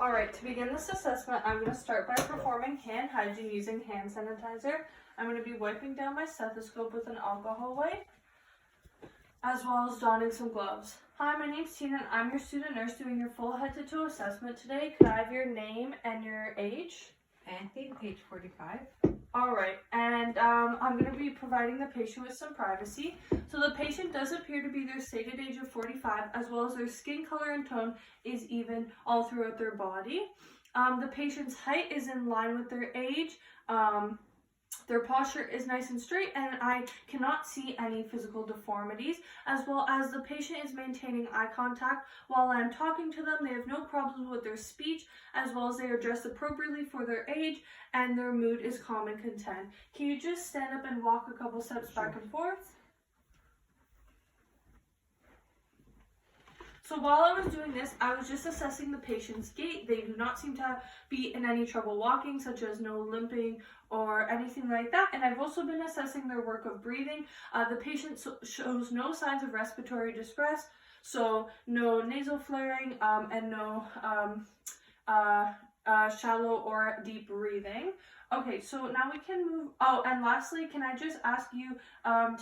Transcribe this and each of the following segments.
All right, to begin this assessment, I'm going to start by performing hand hygiene using hand sanitizer. I'm going to be wiping down my stethoscope with an alcohol wipe, as well as donning some gloves. Hi, my name's Tina, and I'm your student nurse doing your full head-to-toe assessment today. Could I have your name and your age? Anthony, page 45. All right, and I'm going to be providing the patient with some privacy. So the patient does appear to be their stated age of 45, as well as their skin color and tone is even all throughout their body. The patient's height is in line with their age. Their posture is nice and straight, and I cannot see any physical deformities, as well as the patient is maintaining eye contact while I'm talking to them. They have no problems with their speech, as well as they are dressed appropriately for their age, and their mood is calm and content. Can you just stand up and walk a couple steps back and forth? So while I was doing this, I was just assessing the patient's gait. They do not seem to be in any trouble walking, such as no limping or anything like that. And I've also been assessing their work of breathing. The patient shows no signs of respiratory distress, so no nasal flaring and no shallow or deep breathing. Okay, so now we can move. Oh, and lastly, can I just ask you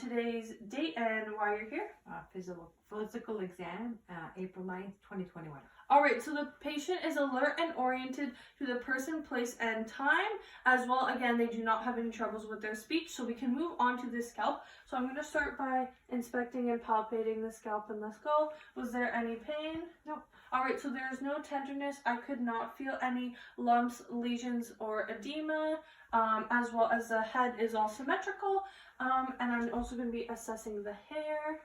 today's date and why you're here? Physical exam, April 9th, 2021. All right, so the patient is alert and oriented to the person, place, and time. As well, again, they do not have any troubles with their speech, so we can move on to the scalp. So I'm going to start by inspecting and palpating the scalp and the skull. Was there any pain? No. All right, so there is no tenderness. I could not feel any lumps, lesions, or edema, as well as the head is all symmetrical. And I'm also going to be assessing the hair.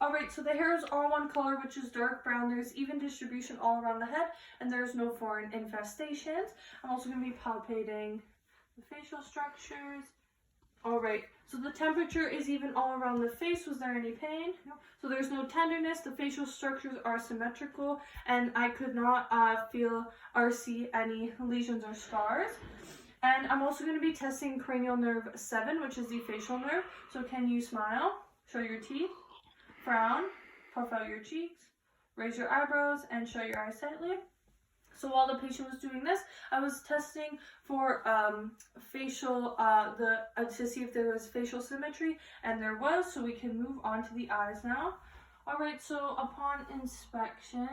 All right, so the hair is all one color, which is dark brown. There's even distribution all around the head, and there's no foreign infestations. I'm also going to be palpating the facial structures. All right, so the temperature is even all around the face. Was there any pain? No. So there's no tenderness. The facial structures are symmetrical, and I could not feel or see any lesions or scars. And I'm also going to be testing cranial nerve 7, which is the facial nerve. So can you smile, show your teeth, frown, puff out your cheeks, raise your eyebrows, and show your eyes tightly? So while the patient was doing this, I was testing for facial, to see if there was facial symmetry, and there was, so we can move on to the eyes now. All right, so upon inspection,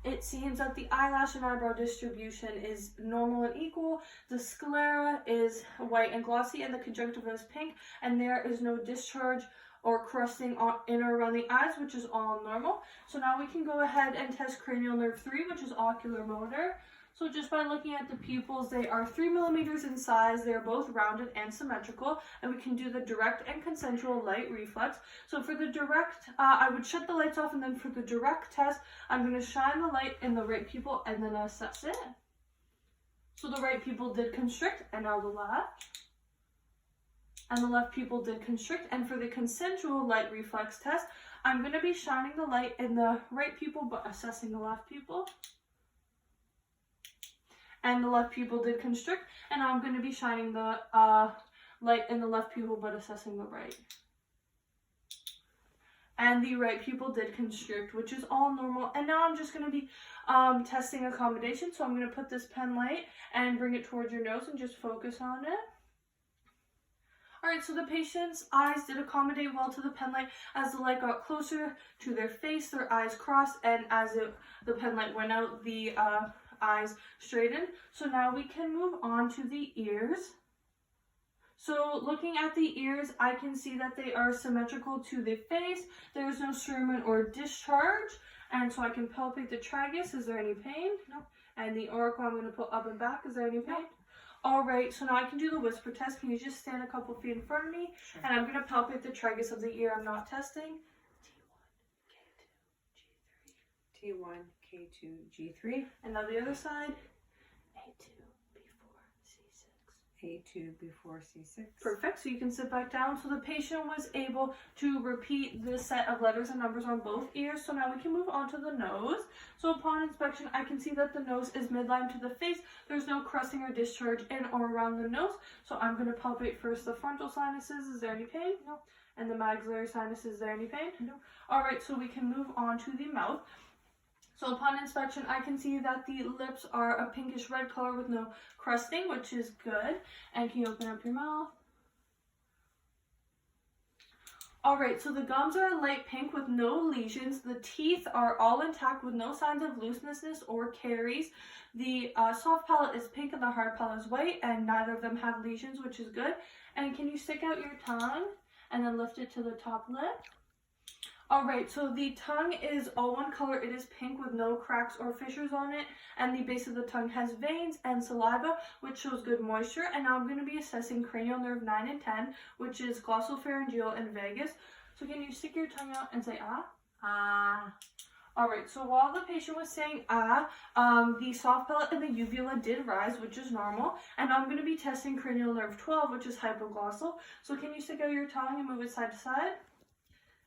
it seems that the eyelash and eyebrow distribution is normal and equal. The sclera is white and glossy, and the conjunctiva is pink, and there is no discharge or crusting in or around the eyes, which is all normal. So now we can go ahead and test cranial nerve 3, which is ocular motor. So just by looking at the pupils, they are 3 millimeters in size. They are both rounded and symmetrical, and we can do the direct and consensual light reflex. So for the direct, I would shut the lights off, and then for the direct test, I'm going to shine the light in the right pupil and then assess it. So the right pupil did constrict, and now the left. And the left pupil did constrict. And for the consensual light reflex test, I'm going to be shining the light in the right pupil but assessing the left pupil. And the left pupil did constrict, and I'm going to be shining the light in the left pupil but assessing the right. And the right pupil did constrict, which is all normal. And now I'm just going to be testing accommodation. So I'm going to put this pen light and bring it towards your nose and just focus on it. All right, so the patient's eyes did accommodate well to the pen light. As the light got closer to their face, their eyes crossed, and as the pen light went out, the eyes straightened. So now we can move on to the ears. So looking at the ears, I can see that they are symmetrical to the face. There is no struma or discharge, and so I can palpate the tragus. Is there any pain? No. And the auricle I'm going to put up and back. Is there any pain? No. All right, so now I can do the whisper test. Can you just stand a couple feet in front of me? Sure. And I'm going to palpate the tragus of the ear. I'm not testing. T1, K2, G3. And now the other side. A2 before C6. Perfect. So you can sit back down. So the patient was able to repeat the set of letters and numbers on both ears. So now we can move on to the nose. So upon inspection, I can see that the nose is midline to the face. There's no crusting or discharge in or around the nose. So I'm going to palpate first the frontal sinuses. Is there any pain? No. And the maxillary sinuses. Is there any pain? No. All right. So we can move on to the mouth. So upon inspection, I can see that the lips are a pinkish red color with no crusting, which is good. And can you open up your mouth? Alright, so the gums are a light pink with no lesions. The teeth are all intact with no signs of looseness or caries. The soft palate is pink and the hard palate is white, and neither of them have lesions, which is good. And can you stick out your tongue and then lift it to the top lip? Alright, so the tongue is all one color. It is pink with no cracks or fissures on it, and the base of the tongue has veins and saliva, which shows good moisture. And now I'm going to be assessing cranial nerve 9 and 10, which is glossopharyngeal and vagus. So can you stick your tongue out and say ah? Ah. Alright, so while the patient was saying ah, the soft palate and the uvula did rise, which is normal. And I'm going to be testing cranial nerve 12, which is hypoglossal. So can you stick out your tongue and move it side to side?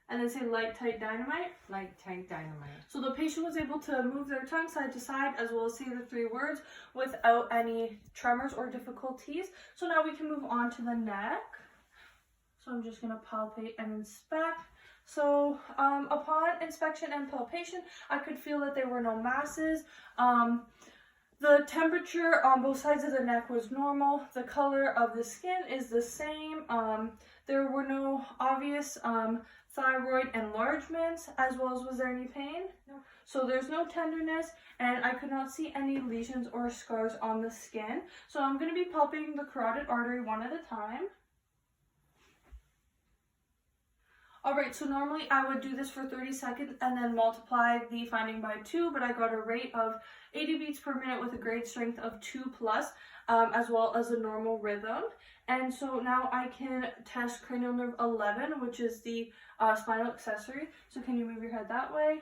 And then say light, tight, dynamite. Light, tight, dynamite. So the patient was able to move their tongue side to side as well as say the 3 words without any tremors or difficulties. So now we can move on to the neck. So I'm just going to palpate and inspect. So upon inspection and palpation, I could feel that there were no masses. The temperature on both sides of the neck was normal. The color of the skin is the same. There were no obvious thyroid enlargements, as well as was there any pain? No. So there's no tenderness, and I could not see any lesions or scars on the skin. So I'm going to be palpating the carotid artery one at a time. Alright, so normally I would do this for 30 seconds and then multiply the finding by 2, but I got a rate of 80 beats per minute with a grade strength of 2+, as well as a normal rhythm. And so now I can test cranial nerve 11, which is the spinal accessory. So can you move your head that way,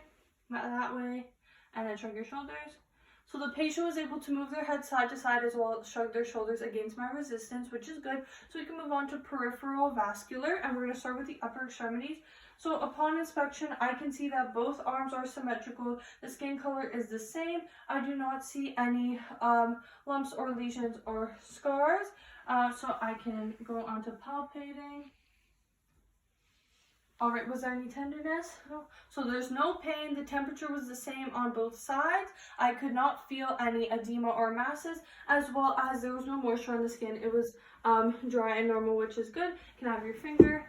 and then shrug your shoulders? So the patient was able to move their head side to side as well as shrug their shoulders against my resistance, which is good. So we can move on to peripheral vascular, and we're going to start with the upper extremities. So upon inspection, I can see that both arms are symmetrical. The skin color is the same. I do not see any lumps or lesions or scars. So I can go on to palpating. Alright, was there any tenderness? No. So there's no pain. The temperature was the same on both sides. I could not feel any edema or masses, as well as there was no moisture on the skin. It was dry and normal, which is good. You can have your finger.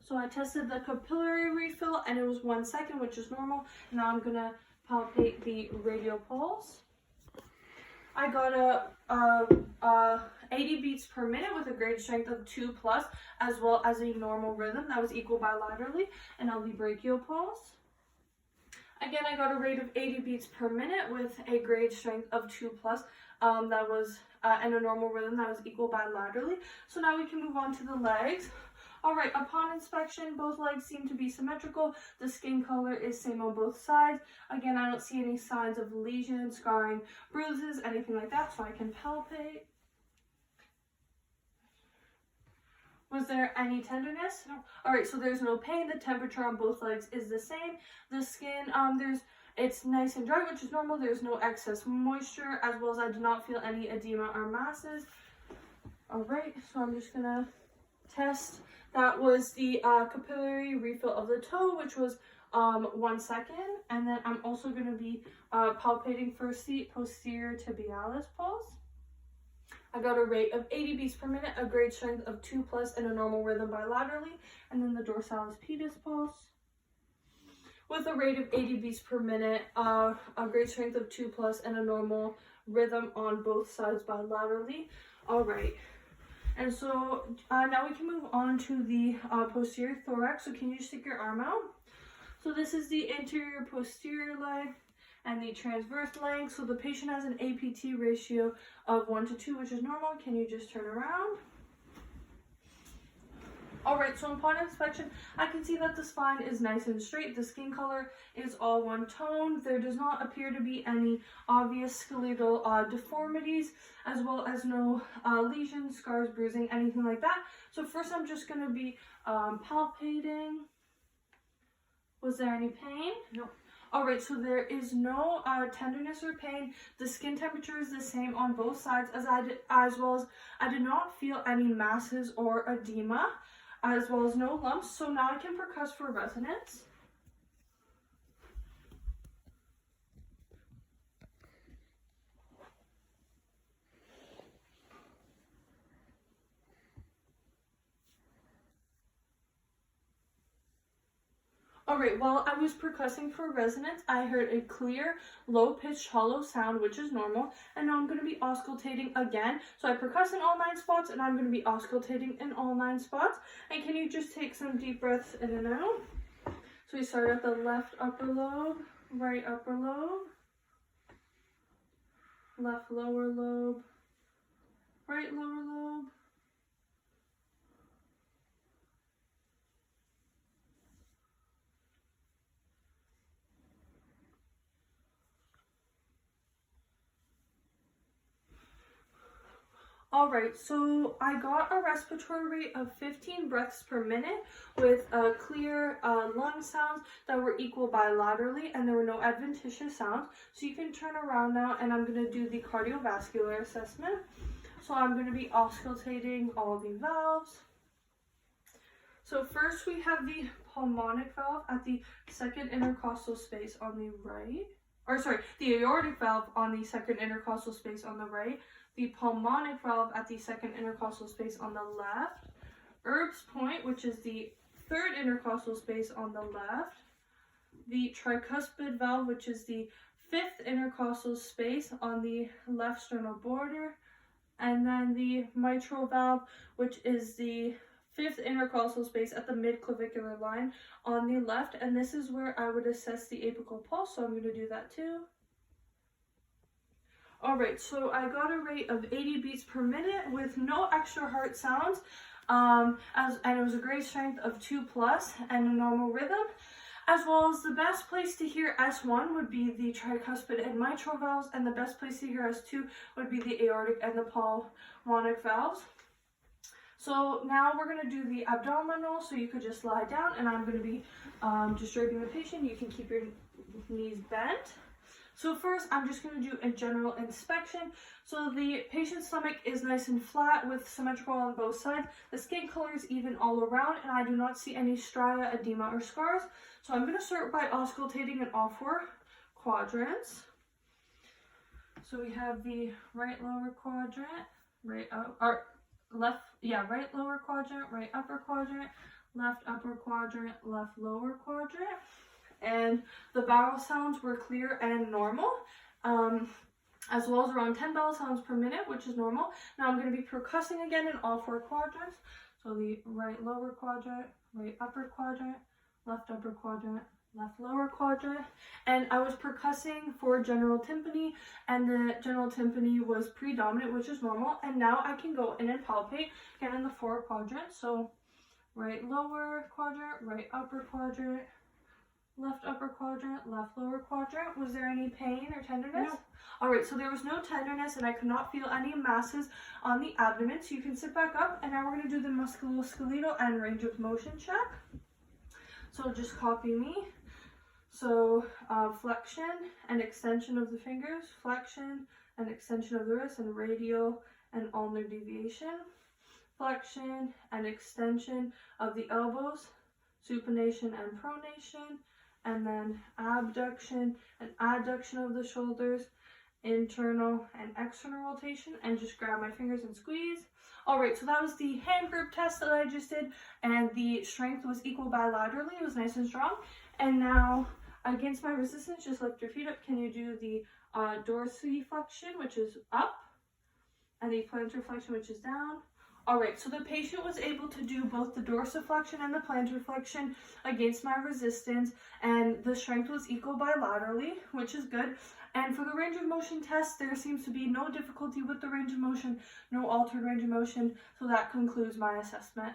So I tested the capillary refill, and it was 1 second, which is normal. Now I'm going to palpate the radial pulse. I got a 80 beats per minute with a grade strength of 2+, as well as a normal rhythm that was equal bilaterally, and a brachial pulse. Again, I got a rate of 80 beats per minute with a grade strength of 2+, that was and a normal rhythm that was equal bilaterally. So now we can move on to the legs. Alright, upon inspection, both legs seem to be symmetrical. The skin color is same on both sides. Again, I don't see any signs of lesions, scarring, bruises, anything like that, so I can palpate. Was there any tenderness? No. Alright, so there's no pain. The temperature on both legs is the same. The skin, it's nice and dry, which is normal. There's no excess moisture, as well as I do not feel any edema or masses. Alright, so I'm just gonna test. That was the capillary refill of the toe, which was 1 second. And then I'm also going to be palpating first the posterior tibialis pulse. I got a rate of 80 beats per minute, a grade strength of 2+, and a normal rhythm bilaterally. And then the dorsalis pedis pulse with a rate of 80 beats per minute, a grade strength of 2+, and a normal rhythm on both sides bilaterally. All right. And so now we can move on to the posterior thorax. So can you stick your arm out? So this is the anterior posterior leg and the transverse leg. So the patient has an APT ratio of 1:2, which is normal. Can you just turn around? Alright, so upon inspection, I can see that the spine is nice and straight. The skin color is all one tone. There does not appear to be any obvious skeletal deformities, as well as no lesions, scars, bruising, anything like that. So first I'm just going to be palpating. Was there any pain? No. Alright, so there is no tenderness or pain. The skin temperature is the same on both sides, as well as I did not feel any masses or edema, as well as no lumps. So now I can percuss for resonance. Alright, while I was percussing for resonance, I heard a clear, low-pitched, hollow sound, which is normal, and now I'm going to be auscultating again. So I percuss in all 9 spots, and I'm going to be auscultating in all 9 spots. And can you just take some deep breaths in and out? So we start at the left upper lobe, right upper lobe, left lower lobe, right lower lobe, Alright, so I got a respiratory rate of 15 breaths per minute with clear lung sounds that were equal bilaterally, and there were no adventitious sounds. So you can turn around now, and I'm going to do the cardiovascular assessment. So I'm going to be auscultating all the valves. So first we have the pulmonic valve at the second intercostal space on the right. The aortic valve on the second intercostal space on the right. The pulmonic valve at the second intercostal space on the left. Erb's point, which is the third intercostal space on the left. The tricuspid valve, which is the fifth intercostal space on the left sternal border. And then the mitral valve, which is the fifth intercostal space at the mid-clavicular line on the left. And this is where I would assess the apical pulse, so I'm going to do that too. Alright, so I got a rate of 80 beats per minute with no extra heart sounds, and it was a grade strength of 2+ and a normal rhythm, as well as the best place to hear S1 would be the tricuspid and mitral valves, and the best place to hear S2 would be the aortic and the pulmonic valves. So now we're going to do the abdominal, so you could just lie down, and I'm going to be just draping the patient. You can keep your knees bent. So first, I'm just going to do a general inspection. So the patient's stomach is nice and flat with symmetrical on both sides. The skin color is even all around, and I do not see any stria, edema, or scars. So I'm going to start by auscultating in all 4 quadrants. So we have the right lower quadrant, right lower quadrant, right upper quadrant, left upper quadrant, left lower quadrant. And the bowel sounds were clear and normal, as well as around 10 bowel sounds per minute, which is normal. Now I'm going to be percussing again in all 4 quadrants. So the right lower quadrant, right upper quadrant, left upper quadrant, left lower quadrant. And I was percussing for general tympany, and the general tympany was predominant, which is normal. And now I can go in and palpate again in the 4 quadrants. So right lower quadrant, right upper quadrant, left upper quadrant, left lower quadrant. Was there any pain or tenderness? No. Alright, so there was no tenderness, and I could not feel any masses on the abdomen. So you can sit back up, and now we're going to do the musculoskeletal and range of motion check. So just copy me. So flexion and extension of the fingers, flexion and extension of the wrist, and radial and ulnar deviation. Flexion and extension of the elbows, supination and pronation. And then abduction and adduction of the shoulders, internal and external rotation, and just grab my fingers and squeeze. Alright, so that was the hand grip test that I just did, and the strength was equal bilaterally. It was nice and strong. And now, against my resistance, just lift your feet up. Can you do the dorsiflexion, which is up, and the plantar flexion, which is down? Alright, so the patient was able to do both the dorsiflexion and the plantar flexion against my resistance, and the strength was equal bilaterally, which is good. And for the range of motion test, there seems to be no difficulty with the range of motion, no altered range of motion, so that concludes my assessment.